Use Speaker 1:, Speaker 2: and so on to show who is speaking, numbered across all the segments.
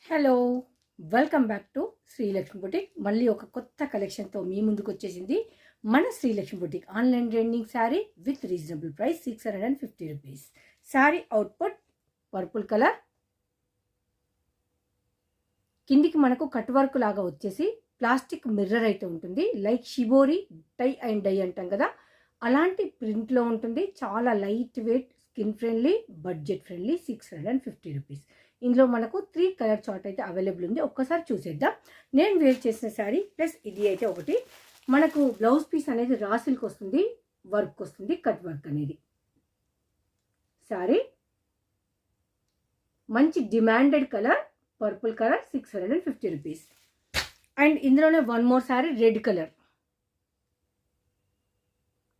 Speaker 1: Hello, welcome back to Srilakshmi boutique. మళ్ళీ ఒక కొత్త కలెక్షన్తో మీ ముందుకు వచ్చేసింది మన Srilakshmi boutique. Online trending sari with reasonable price 650 rupees. Sari output purple colour, కిందికి మనకు కట్ వర్క్ లాగా వచ్చేసి ప్లాస్టిక్ మిర్రర్ అయితే ఉంటుంది. Like shibori tie and dye అంటాం కదా, అలాంటి ప్రింట్లో ఉంటుంది. చాలా light weight, skin friendly, budget friendly. 650 rupees. ఇందులో మనకు 3 కలర్ చార్ట్ అయితే అవైలబుల్ ఉంది. ఒక్కసారి చూసేద్దాం. నేను వేర్ చేసిన శారీ ప్లస్ ఇది అయితే ఒకటి. మనకు బ్లౌజ్ పీస్ అనేది రా సిల్క్ వస్తుంది, వర్క్ వస్తుంది, కట్ వర్క్ అనేది. శారీ మంచి demanded colour purple colour, 650 rupees. And ఇందులోనే one more sari red colour,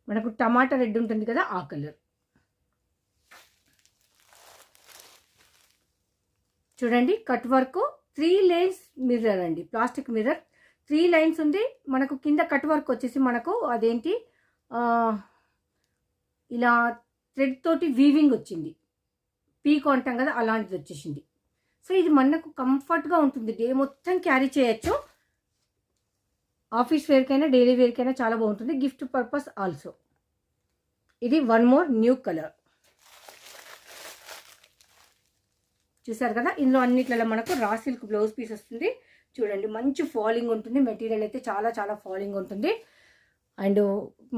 Speaker 1: మనకు టమాటా రెడ్ ఉంటుంది కదా, ఆ కలర్. చూడండి, కట్ వర్క్ 3 లైన్స్ మిర్రర్ అండి, ప్లాస్టిక్ మిర్రర్ 3 లైన్స్ ఉంది. మనకు కింద కట్ వర్క్ వచ్చేసి మనకు అదేంటి ఇలా థ్రెడ్ తోటి వీవింగ్ వచ్చింది, పీకో అంటాం కదా, అలాంటిది వచ్చేసింది. సో ఇది మనకు కంఫర్ట్గా ఉంటుంది, డే మొత్తం క్యారీ చేయొచ్చు. ఆఫీస్ వేర్కైనా డైలీ వేర్కైనా చాలా బాగుంటుంది. Gift purpose also. ఇది వన్ మోర్ న్యూ కలర్. చూసారు కదా, ఇందులో అన్నిట్లలో మనకు రా సిల్క్ బ్లౌజ్ పీస్ వస్తుంది. చూడండి, మంచి ఫాలింగ్ ఉంటుంది. మెటీరియల్ అయితే చాలా చాలా ఫాలింగ్ ఉంటుంది. అండ్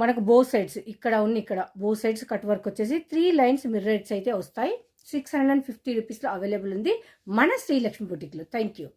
Speaker 1: మనకు బోత్ సైడ్స్, ఇక్కడ ఉన్న ఇక్కడ బోత్ సైడ్స్ కట్ వర్క్ వచ్చేసి 3 లైన్స్ మిర్రర్స్ అయితే వస్తాయి. 650 రూపీస్లో అవైలబుల్ ఉంది మన శ్రీలక్ష్మి బుటిక్లో. Thank you.